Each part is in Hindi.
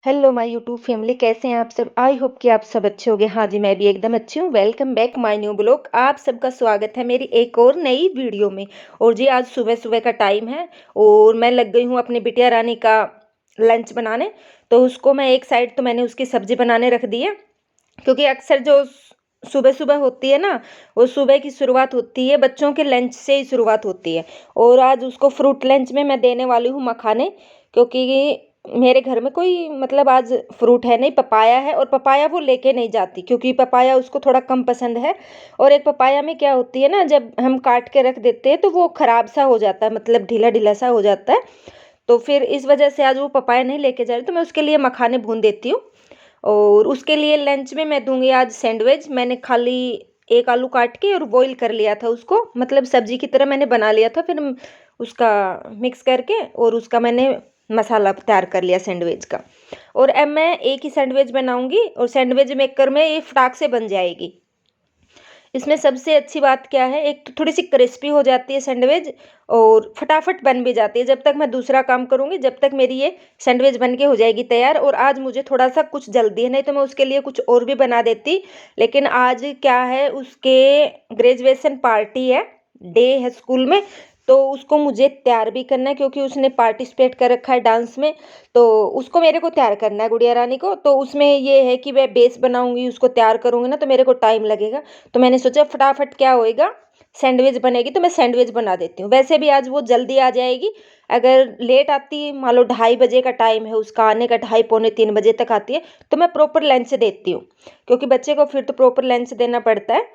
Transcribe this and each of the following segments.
हेलो माय यूट्यूब फैमिली, कैसे हैं आप सब। आई होप कि आप सब अच्छे होंगे। हाँ जी, मैं भी एकदम अच्छी हूँ। Welcome back my new blog. आप सबका स्वागत है मेरी एक और नई वीडियो में। और जी आज सुबह सुबह का टाइम है और मैं लग गई हूँ अपनी बिटिया रानी का लंच बनाने। तो उसको मैं एक साइड तो मैंने उसकी सब्जी बनाने रख दी है, क्योंकि अक्सर जो सुबह सुबह होती है ना, वो सुबह की शुरुआत होती है बच्चों के लंच से ही शुरुआत होती है। और आज उसको फ्रूट लंच में मैं देने वाली हूँ मखाने, क्योंकि मेरे घर में कोई मतलब आज फ्रूट है नहीं, पपाया है। और पपाया वो लेके नहीं जाती क्योंकि पपाया उसको थोड़ा कम पसंद है। और एक पपाया में क्या होती है ना, जब हम काट के रख देते हैं तो वो खराब सा हो जाता है, मतलब ढीला ढीला सा हो जाता है। तो फिर इस वजह से आज वो पपाया नहीं लेके जा रही, तो मैं उसके लिए मखाने भून देती हूँ। और उसके लिए लंच में मैं दूंगी आज सैंडविच। मैंने खाली एक आलू काट के और बॉईल कर लिया था उसको, मतलब सब्जी की तरह मैंने बना लिया था। फिर उसका मिक्स करके और उसका मैंने मसाला तैयार कर लिया सैंडविच का। और अब मैं एक ही सैंडविच बनाऊंगी और सैंडविच मेकर में ये फटाक से बन जाएगी। इसमें सबसे अच्छी बात क्या है, एक तो थोड़ी सी क्रिस्पी हो जाती है सैंडविच और फटाफट बन भी जाती है। जब तक मैं दूसरा काम करूंगी जब तक मेरी ये सैंडविच बन के हो जाएगी तैयार। और आज मुझे थोड़ा सा कुछ जल्दी है, नहीं तो मैं उसके लिए कुछ और भी बना देती। लेकिन आज क्या है, उसके ग्रेजुएशन पार्टी है, डे है स्कूल में। तो उसको मुझे तैयार भी करना है, क्योंकि उसने पार्टिसिपेट कर रखा है डांस में। तो उसको मेरे को तैयार करना है, गुड़िया रानी को। तो उसमें ये है कि मैं बेस बनाऊंगी, उसको तैयार करूंगी ना, तो मेरे को टाइम लगेगा। तो मैंने सोचा फटाफट क्या होएगा, सैंडविच बनेगी तो मैं सैंडविच बना देती हूँ। वैसे भी आज वो जल्दी आ जाएगी। अगर लेट आती, मान लो 2:30 बजे का टाइम है उसका आने का, 2:30 पौने 3 बजे तक आती है, तो मैं प्रॉपर लंच देती हूँ, क्योंकि बच्चे को फिर तो प्रॉपर लंच देना पड़ता है।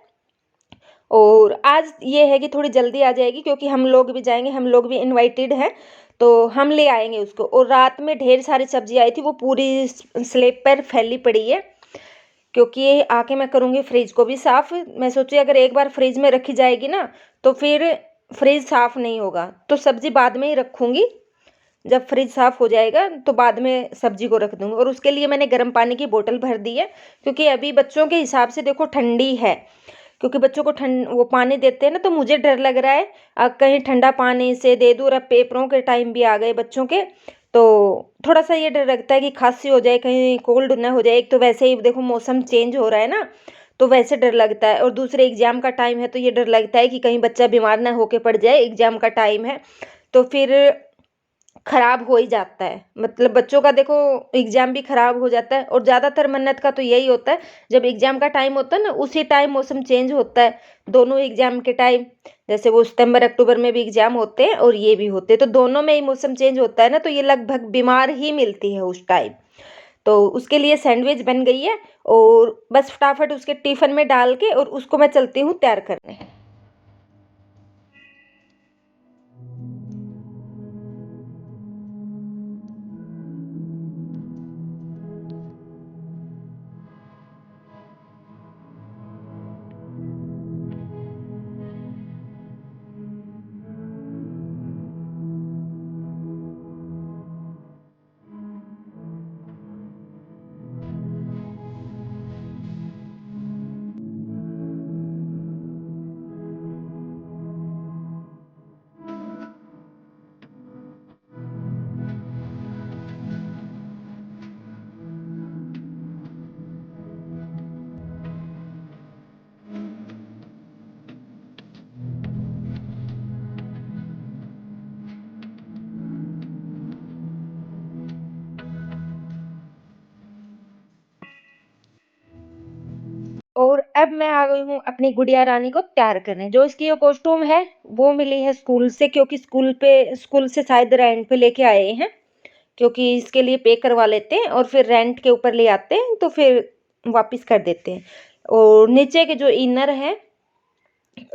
और आज ये है कि थोड़ी जल्दी आ जाएगी, क्योंकि हम लोग भी जाएंगे, हम लोग भी इनवाइटेड हैं। तो हम ले आएंगे उसको। और रात में ढेर सारी सब्जी आई थी, वो पूरी स्लेब पर फैली पड़ी है। क्योंकि ये आके मैं करूँगी फ्रिज को भी साफ़। मैं सोची अगर एक बार फ्रिज में रखी जाएगी ना, तो फिर फ्रिज साफ़ नहीं होगा। तो सब्जी बाद में ही रखूँगी, जब फ्रिज साफ़ हो जाएगा तो बाद में सब्जी को रख दूँगी। और उसके लिए मैंने गर्म पानी की बोतल भर दी है, क्योंकि अभी बच्चों के हिसाब से देखो ठंडी है। क्योंकि बच्चों को ठंड वो पानी देते हैं ना, तो मुझे डर लग रहा है कहीं ठंडा पानी से दे दूँ। और अब पेपरों के टाइम भी आ गए बच्चों के, तो थोड़ा सा ये डर लगता है कि खांसी हो जाए, कहीं कोल्ड ना हो जाए। एक तो वैसे ही देखो मौसम चेंज हो रहा है ना, तो वैसे डर लगता है। और दूसरे एग्जाम का टाइम है, तो ये डर लगता है कि कहीं बच्चा बीमार ना होके पड़ जाए, एग्जाम का टाइम है। तो फिर खराब हो ही जाता है, मतलब बच्चों का देखो एग्जाम भी खराब हो जाता है। और ज़्यादातर मन्नत का तो यही होता है, जब एग्जाम का टाइम होता है ना, उसी टाइम मौसम चेंज होता है। दोनों एग्जाम के टाइम, जैसे वो सितंबर अक्टूबर में भी एग्जाम होते हैं और ये भी होते हैं, तो दोनों में ही मौसम चेंज होता है ना, तो ये लगभग बीमार ही मिलती है उस टाइम। तो उसके लिए सैंडविच बन गई है। और बस फटाफट उसके टिफिन में डाल के और उसको मैं चलती हूँ तैयार करने। और अब मैं आ गई हूँ अपनी गुड़िया रानी को तैयार करने। जो इसकी ये कॉस्ट्यूम है वो मिली है स्कूल से, क्योंकि स्कूल से शायद रेंट पे लेके आए हैं। क्योंकि इसके लिए पे करवा लेते हैं और फिर रेंट के ऊपर ले आते हैं, तो फिर वापस कर देते हैं। और नीचे के जो इनर है,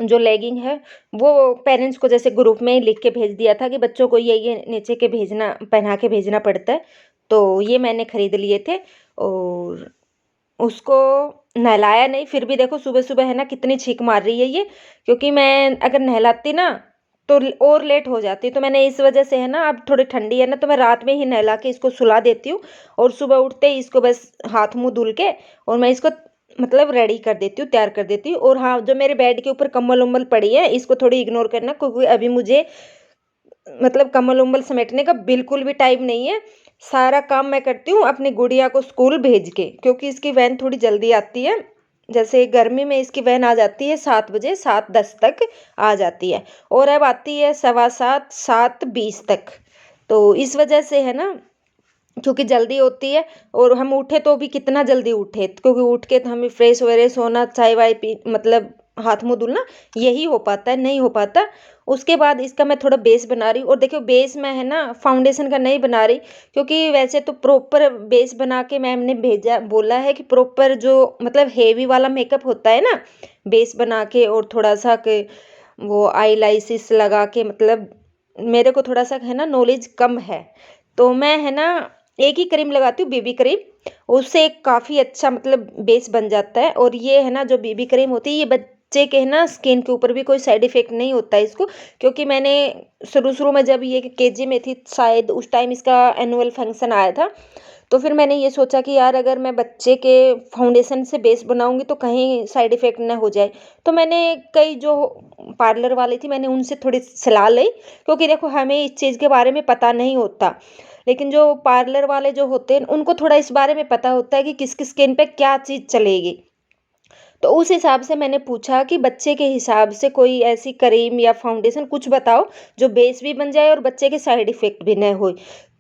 जो लेगिंग है, वो पेरेंट्स को जैसे ग्रुप में ही लिख के भेज दिया था कि बच्चों को ये नीचे के भेजना, पहना के भेजना पड़ता है। तो ये मैंने खरीद लिए थे। और उसको नहलाया नहीं, फिर भी देखो सुबह सुबह है ना कितनी छींक मार रही है ये। क्योंकि मैं अगर नहलाती ना तो और लेट हो जाती, तो मैंने इस वजह से है ना, अब थोड़ी ठंडी है ना, तो मैं रात में ही नहला के इसको सुला देती हूँ। और सुबह उठते ही इसको बस हाथ मुंह धुल के और मैं इसको मतलब रेडी कर देती हूँ, तैयार कर देती हूँ। और हाँ, जो मेरे बेड के ऊपर कम्बल उम्बल पड़ी है, इसको थोड़ी इग्नोर करना, क्योंकि अभी मुझे मतलब कम्बल उम्बल समेटने का बिल्कुल भी टाइम नहीं है। सारा काम मैं करती हूँ अपनी गुड़िया को स्कूल भेज के, क्योंकि इसकी वैन थोड़ी जल्दी आती है। जैसे गर्मी में इसकी वैन आ जाती है 7 बजे, 7:10 तक आ जाती है और अब आती है 7:15, 7:20 तक। तो इस वजह से है ना, क्योंकि जल्दी होती है और हम उठे तो भी कितना जल्दी उठे, क्योंकि उठ के तो हमें फ्रेश व्रेश होना, चाय वाय पी, मतलब हाथ मुंह धुलना, यही हो पाता है, नहीं हो पाता। उसके बाद इसका मैं थोड़ा बेस बना रही हूँ और देखियो बेस मैं है ना फाउंडेशन का नहीं बना रही, क्योंकि वैसे तो प्रॉपर बेस बना के मैम ने भेजा, बोला है कि प्रॉपर जो मतलब हेवी वाला मेकअप होता है ना, बेस बना के और थोड़ा सा के वो आईलाइसिस लगा के, मतलब मेरे को थोड़ा सा है ना नॉलेज कम है, तो मैं है ना एक ही क्रीम लगाती हूँ, बीबी क्रीम। उससे काफ़ी अच्छा मतलब बेस बन जाता है। और ये है ना जो बीबी क्रीम होती है, ये बच्चे के है ना स्किन के ऊपर भी कोई साइड इफेक्ट नहीं होता है इसको, क्योंकि मैंने शुरू शुरू में जब ये केजी में थी शायद, उस टाइम इसका एनुअल फंक्शन आया था, तो फिर मैंने ये सोचा कि यार अगर मैं बच्चे के फाउंडेशन से बेस बनाऊंगी तो कहीं साइड इफेक्ट ना हो जाए। तो मैंने कई जो पार्लर वाली थी मैंने उनसे थोड़ी सलाह ली, क्योंकि देखो हमें इस चीज़ के बारे में पता नहीं होता, लेकिन जो पार्लर वाले जो होते हैं उनको थोड़ा इस बारे में पता होता है कि किसकी स्किन पे क्या चीज़ चलेगी। तो उस हिसाब से मैंने पूछा कि बच्चे के हिसाब से कोई ऐसी क्रीम या फाउंडेशन कुछ बताओ जो बेस भी बन जाए और बच्चे के साइड इफेक्ट भी ना हो।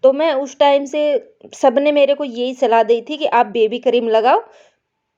तो मैं उस टाइम से सबने मेरे को यही सलाह दी थी कि आप बेबी क्रीम लगाओ।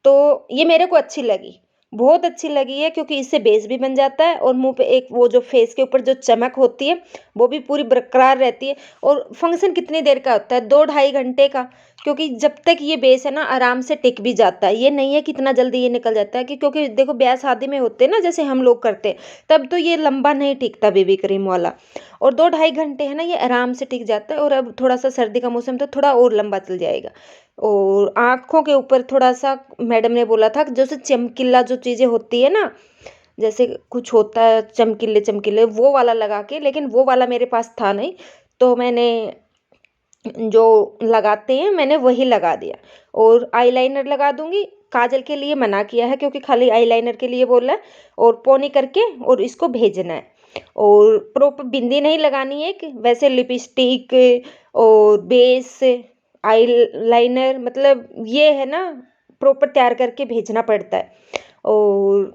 तो ये मेरे को अच्छी लगी, बहुत अच्छी लगी है, क्योंकि इससे बेस भी बन जाता है और मुँह पे एक वो जो फेस के ऊपर जो चमक होती है, वो भी पूरी बरकरार रहती है। और फंक्शन कितनी देर का होता है? 2 ढाई घंटे का, क्योंकि जब तक ये बेस है ना आराम से टिक भी जाता है। ये नहीं है कि इतना जल्दी ये निकल जाता है, कि क्योंकि देखो ब्याह शादी में होते हैं ना जैसे हम लोग करते हैं, तब तो ये लंबा नहीं टिकता बेबी क्रीम वाला। और 2 ढाई घंटे है ना ये आराम से टिक जाता है, और अब थोड़ा-सा सर्दी का मौसम तो थोड़ा और लंबा चल जाएगा। और आँखों के ऊपर थोड़ा-सा मैडम ने बोला था कि जैसे चमकीला जो चीज़ें होती है ना, जैसे कुछ होता है चमकीले-चमकीले वो वाला लगा के, लेकिन वो वाला मेरे पास था नहीं, तो मैंने जो लगाते हैं मैंने वही लगा दिया। और आईलाइनर लगा दूँगी, काजल के लिए मना किया है क्योंकि खाली आईलाइनर के लिए बोला है, और पौनी करके और इसको भेजना है। और प्रॉपर बिंदी नहीं लगानी है, कि वैसे लिपस्टिक और बेस, आईलाइनर, मतलब ये है ना प्रॉपर तैयार करके भेजना पड़ता है। और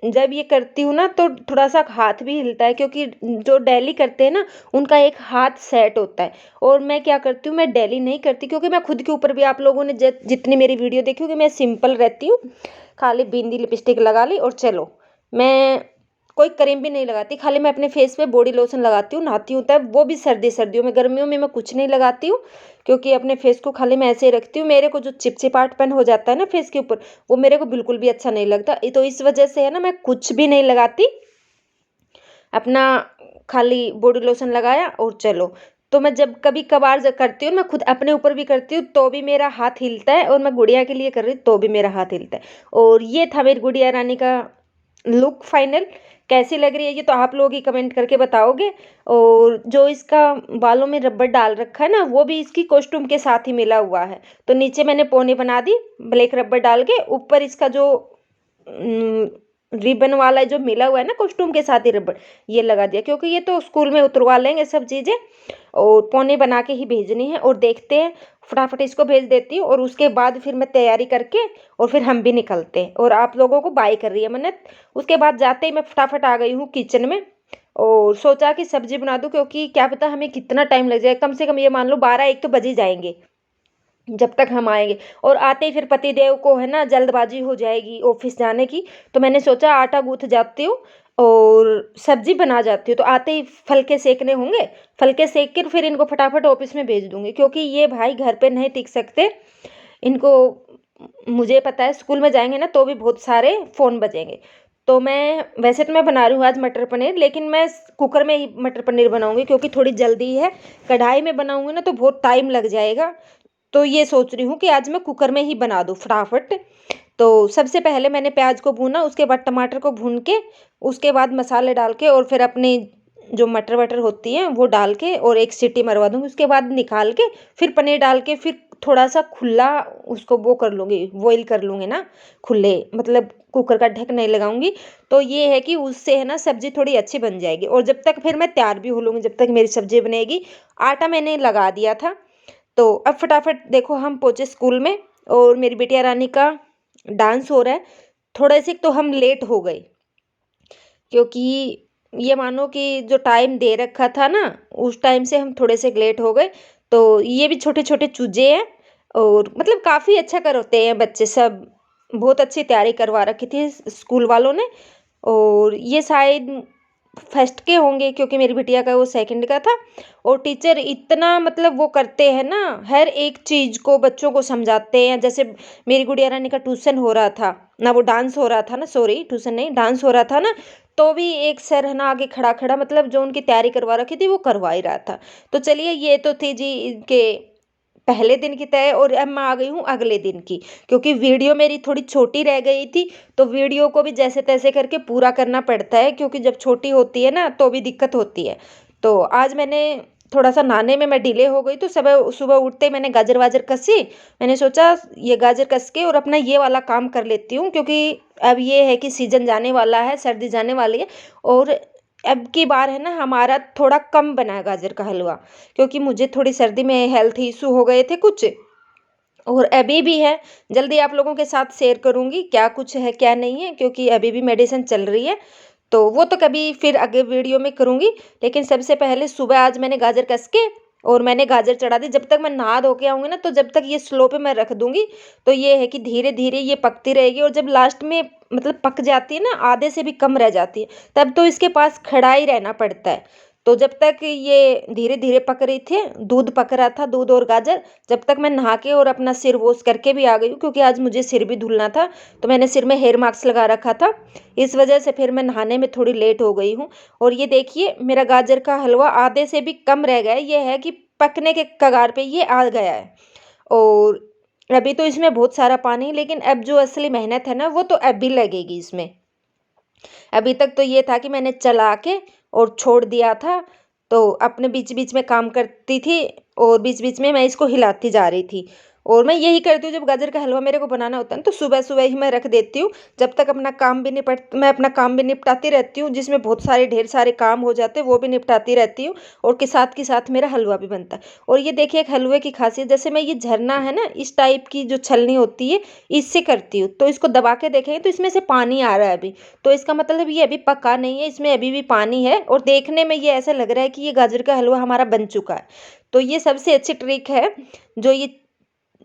जब ये करती हूँ ना तो थोड़ा-सा हाथ भी हिलता है, क्योंकि जो डेली करते हैं ना उनका एक हाथ सेट होता है। और मैं क्या करती हूँ, मैं डेली नहीं करती, क्योंकि मैं खुद के ऊपर भी, आप लोगों ने जितनी मेरी वीडियो देखी होगी, मैं सिंपल रहती हूँ। खाली बिंदी लिपस्टिक लगा ली और चलो। मैं कोई क्रीम भी नहीं लगाती, खाली मैं अपने फेस पे बॉडी लोशन लगाती हूँ, नहाती हूँ तब, वो भी सर्दियों में। गर्मियों में मैं कुछ नहीं लगाती हूँ, क्योंकि अपने फेस को खाली मैं ऐसे ही रखती हूँ। मेरे को जो चिपचिपाहटपन हो जाता है ना फेस के ऊपर, वो मेरे को बिल्कुल भी अच्छा नहीं लगता। तो इस वजह से है ना मैं कुछ भी नहीं लगाती, अपना खाली बॉडी लोशन लगाया और चलो। तो मैं जब कभी कभार करती हूँ, मैं खुद अपने ऊपर भी करती हूँ तो भी मेरा हाथ हिलता है, और मैं गुड़िया के लिए कर रही हूँ तो भी मेरा हाथ हिलता है। और ये था मेरी गुड़िया रानी का लुक फाइनल। कैसी लग रही है ये तो आप लोग ही कमेंट करके बताओगे। और जो इसका बालों में रबर डाल रखा है ना, वो भी इसकी कॉस्ट्यूम के साथ ही मिला हुआ है। तो नीचे मैंने पौनी बना दी ब्लैक रबर डाल के, ऊपर इसका जो रिबन वाला जो मिला हुआ है ना कॉस्ट्यूम के साथ ही रबर, ये लगा दिया, क्योंकि ये तो स्कूल में उतरवा लेंगे सब चीज़ें। और पौने बना के ही भेजनी है, और देखते हैं, फटाफट इसको भेज देती हूँ और उसके बाद फिर मैं तैयारी करके और फिर हम भी निकलते हैं। और आप लोगों को बाय कर रही है मन्नत। उसके बाद जाते ही मैं फटाफट आ गई हूँ किचन में, और सोचा कि सब्जी बना दूँ, क्योंकि क्या पता हमें कितना टाइम लग जाए, कम से कम ये मान लो 12-1 तो बज ही जाएंगे जब तक हम आएंगे। और आते ही फिर पतिदेव को है ना जल्दबाजी हो जाएगी ऑफिस जाने की, तो मैंने सोचा आटा गूँथ जाती हूँ और सब्जी बना जाती हूँ, तो आते ही फलके सेकने होंगे, फलके सेक कर फिर इनको फटाफट ऑफिस में भेज दूंगी, क्योंकि ये भाई घर पे नहीं टिक सकते। इनको, मुझे पता है स्कूल में जाएंगे ना तो भी बहुत सारे फ़ोन बजेंगे। तो मैं वैसे तो मैं बना रही हूँ आज मटर पनीर, लेकिन मैं कुकर में ही मटर पनीर बनाऊंगी, क्योंकि थोड़ी जल्दी है। कढ़ाई में बनाऊंगी ना तो बहुत टाइम लग जाएगा, तो ये सोच रही हूँ कि आज मैं कुकर में ही बना दूँ फटाफट। तो सबसे पहले मैंने प्याज को भूना, उसके बाद टमाटर को भून के, उसके बाद मसाले डाल के और फिर अपनी जो मटर वटर होती हैं वो डाल के और एक सीटी मरवा दूँगी। उसके बाद निकाल के फिर पनीर डाल के फिर थोड़ा सा खुला उसको वो कर लूँगी, बॉईल कर लूँगी ना, खुले मतलब कुकर का ढक नहीं लगाऊंगी। तो ये है कि उससे है ना सब्जी थोड़ी अच्छी बन जाएगी, और जब तक फिर मैं तैयार भी हो लूँगी, जब तक मेरी सब्जी बनेगी। आटा मैंने लगा दिया था, तो अब फटाफट देखो हम पहुँचे स्कूल में और मेरी बिटिया रानी का डांस हो रहा है। थोड़े से तो हम लेट हो गए क्योंकि ये मानो कि जो टाइम दे रखा था ना, उस टाइम से हम थोड़े से लेट हो गए। तो ये भी छोटे-छोटे चूज़े हैं और मतलब काफ़ी अच्छा करते हैं बच्चे सब। बहुत अच्छी तैयारी करवा रखी थी स्कूल वालों ने और ये शायद फर्स्ट के होंगे क्योंकि मेरी बिटिया का वो सेकंड का था। और टीचर इतना मतलब वो करते हैं ना, हर एक चीज़ को बच्चों को समझाते हैं। जैसे मेरी गुड़िया रानी का ट्यूशन हो रहा था ना, वो डांस हो रहा था ना, सॉरी ट्यूशन नहीं डांस हो रहा था ना, तो भी एक सर है ना आगे खड़ा-खड़ा मतलब जो उनकी तैयारी करवा रखी थी वो करवा ही रहा था। तो चलिए ये तो थी जी इनके पहले दिन की तय और अब मैं आ गई हूँ अगले दिन की, क्योंकि वीडियो मेरी थोड़ी छोटी रह गई थी, तो वीडियो को भी जैसे-तैसे करके पूरा करना पड़ता है क्योंकि जब छोटी होती है ना, तो भी दिक्कत होती है। तो आज मैंने थोड़ा-सा नहाने में मैं डिले हो गई, तो सुबह सुबह उठते ही मैंने गाजर-वाजर कसी। मैंने सोचा ये गाजर कस के और अपना ये वाला काम कर लेती हूँ क्योंकि अब ये है कि सीज़न जाने वाला है, सर्दी जाने वाली है और अब की बार है ना हमारा थोड़ा कम बना है गाजर का हलवा। क्योंकि मुझे थोड़ी सर्दी में हेल्थ इश्यू हो गए थे कुछ और अभी भी है। जल्दी आप लोगों के साथ शेयर करूँगी क्या कुछ है, क्या नहीं है क्योंकि अभी भी मेडिसिन चल रही है। तो वो तो कभी फिर आगे वीडियो में करूँगी। लेकिन सबसे पहले सुबह आज मैंने गाजर कस के और मैंने गाजर चढ़ा दी। जब तक मैं नहा धो के आऊँगी ना तो जब तक ये स्लो पे मैं रख दूँगी, तो ये है कि धीरे-धीरे ये पकती रहेगी और जब लास्ट में मतलब पक जाती है ना, आधे से भी कम रह जाती है, तब तो इसके पास खड़ा ही रहना पड़ता है। तो जब तक ये धीरे-धीरे पक रही थी, दूध पक रहा था, दूध और गाजर, जब तक मैं नहा के और अपना सिर वॉश करके भी आ गई हूँ क्योंकि आज मुझे सिर भी धुलना था, तो मैंने सिर में हेयर मास्क लगा रखा था। इस वजह से फिर मैं नहाने में थोड़ी लेट हो गई हूँ और ये देखिए मेरा गाजर का हलवा आधे से भी कम रह गया है। ये है कि पकने के कगार पे ये आ गया है और अभी तो इसमें बहुत सारा पानी है, लेकिन अब जो असली मेहनत है ना, वो तो अब भी लगेगी इसमें। अभी तक तो ये था कि मैंने चला के और छोड़ दिया था, तो अपने बीच-बीच में काम करती थी और बीच-बीच में मैं इसको हिलाती जा रही थी। और मैं यही करती हूँ जब गाजर का हलवा मेरे को बनाना होता है ना, तो सुबह-सुबह ही मैं रख देती हूँ, जब तक अपना काम भी निपट मैं अपना काम भी निपटाती रहती हूँ, जिसमें बहुत सारे ढेर सारे काम हो जाते हैं, वो भी निपटाती रहती हूँ और के साथ मेरा हलवा भी बनता है। और ये देखिए एक हलवे की ख़ासियत, जैसे मैं ये झरना है ना, इस टाइप की जो छलनी होती है, इससे करती हूँ। तो इसको दबा के देखेंगे तो इसमें से पानी आ रहा है अभी। तो इसका मतलब ये अभी पका नहीं है, इसमें अभी भी पानी है और देखने में ये ऐसा लग रहा है कि ये गाजर का हलवा हमारा बन चुका है। तो ये सबसे अच्छी ट्रिक है, जो ये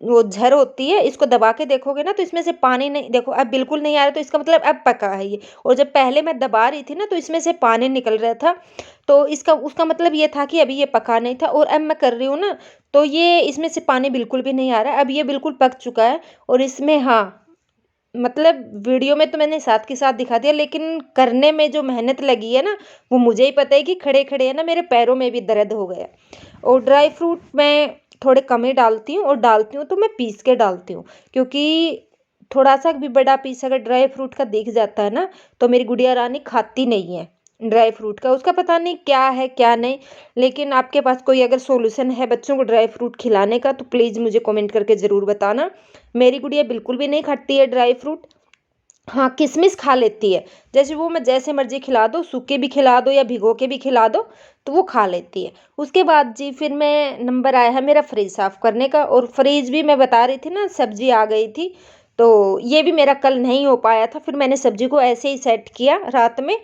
वो झर होती है, इसको दबा के देखोगे ना तो इसमें से पानी नहीं, देखो अब बिल्कुल नहीं आ रहा, तो इसका मतलब अब पका है ये। और जब पहले मैं दबा रही थी ना तो इसमें से पानी निकल रहा था, तो इसका उसका मतलब ये था कि अभी ये पका नहीं था। और अब मैं कर रही हूँ ना, तो ये इसमें से पानी बिल्कुल भी नहीं आ रहा है, अब ये बिल्कुल पक चुका है। और इसमें हाँ, मतलब वीडियो में तो मैंने साथ के साथ दिखा दिया, लेकिन करने में जो मेहनत लगी है ना, वो मुझे ही पता है कि खड़े-खड़े है ना मेरे पैरों में भी दर्द हो गया। और ड्राई फ्रूट मैं थोड़े कम ही डालती हूँ और डालती हूँ तो मैं पीस के डालती हूँ, क्योंकि थोड़ा-सा भी बड़ा पीस अगर ड्राई फ्रूट का दिख जाता है ना, तो मेरी गुड़िया रानी खाती नहीं है ड्राई फ्रूट का। उसका पता नहीं क्या है, क्या नहीं। लेकिन आपके पास कोई अगर सॉल्यूशन है बच्चों को ड्राई फ्रूट खिलाने का, तो प्लीज़ मुझे कमेंट करके ज़रूर बताना। मेरी गुड़िया बिल्कुल भी नहीं खाती है ड्राई फ्रूट। हाँ, किशमिश खा लेती है। जैसे वो मैं जैसे मर्ज़ी खिला दो, सूखे भी खिला दो या भिगो के भी खिला दो, तो वो खा लेती है। उसके बाद जी फिर मैं नंबर आया है मेरा फ्रिज साफ़ करने का, और फ्रिज भी मैं बता रही थी ना सब्ज़ी आ गई थी, तो ये भी मेरा कल नहीं हो पाया था। फिर मैंने सब्ज़ी को ऐसे ही सेट किया रात में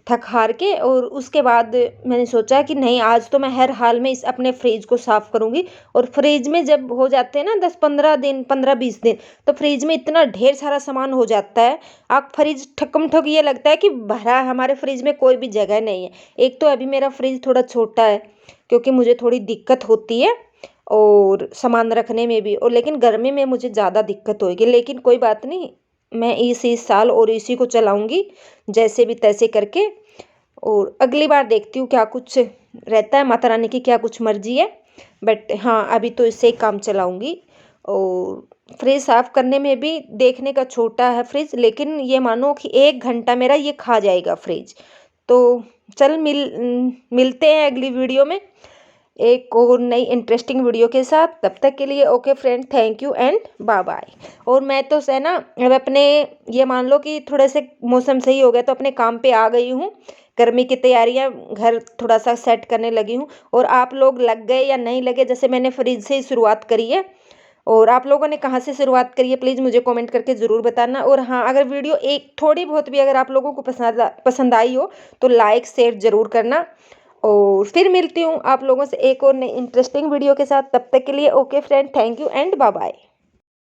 थक-हार के, और उसके बाद मैंने सोचा कि नहीं, आज तो मैं हर हाल में इस अपने फ्रिज को साफ़ करूँगी। और फ्रिज में जब हो जाते हैं ना 10-15 दिन, 15-20 दिन, तो फ्रिज में इतना ढेर सारा सामान हो जाता है, आप फ्रिज ठकम-ठक ये लगता है कि भरा है, हमारे फ्रिज में कोई भी जगह नहीं है। एक तो अभी मेरा फ्रिज थोड़ा छोटा है, क्योंकि मुझे थोड़ी दिक्कत होती है और सामान रखने में भी, और लेकिन गर्मी में मुझे ज़्यादा दिक्कत होएगी। लेकिन कोई बात नहीं, मैं इस साल और इसी को चलाऊँगी, जैसे भी तैसे करके। और अगली बार देखती हूँ क्या कुछ रहता है, माता रानी की क्या कुछ मर्जी है। बट हाँ, अभी तो इससे ही काम चलाऊँगी। और फ्रिज साफ़ करने में भी देखने का छोटा है फ्रिज, लेकिन ये मानो कि 1 घंटा मेरा ये खा जाएगा फ्रिज। तो चल मिलते हैं अगली वीडियो में एक और नई इंटरेस्टिंग वीडियो के साथ। तब तक के लिए okay friend, thank you and bye bye. और मैं तो है ना अब अपने, ये मान लो कि थोड़े से मौसम सही हो गया तो अपने काम पे आ गई हूँ। गर्मी की तैयारियां घर थोड़ा सा सेट करने लगी हूँ। और आप लोग लग गए या नहीं लगे, जैसे मैंने फ्रिज से ही शुरुआत करी है, और आप लोगों ने कहाँ से शुरुआत करी है प्लीज़ मुझे कमेंट करके ज़रूर बताना। और हाँ, अगर वीडियो एक थोड़ी बहुत भी अगर आप लोगों को पसंद आई हो तो लाइक शेयर ज़रूर करना। और फिर मिलती हूँ आप लोगों से एक और नई इंटरेस्टिंग वीडियो के साथ। तब तक के लिए okay friend, thank you and bye bye.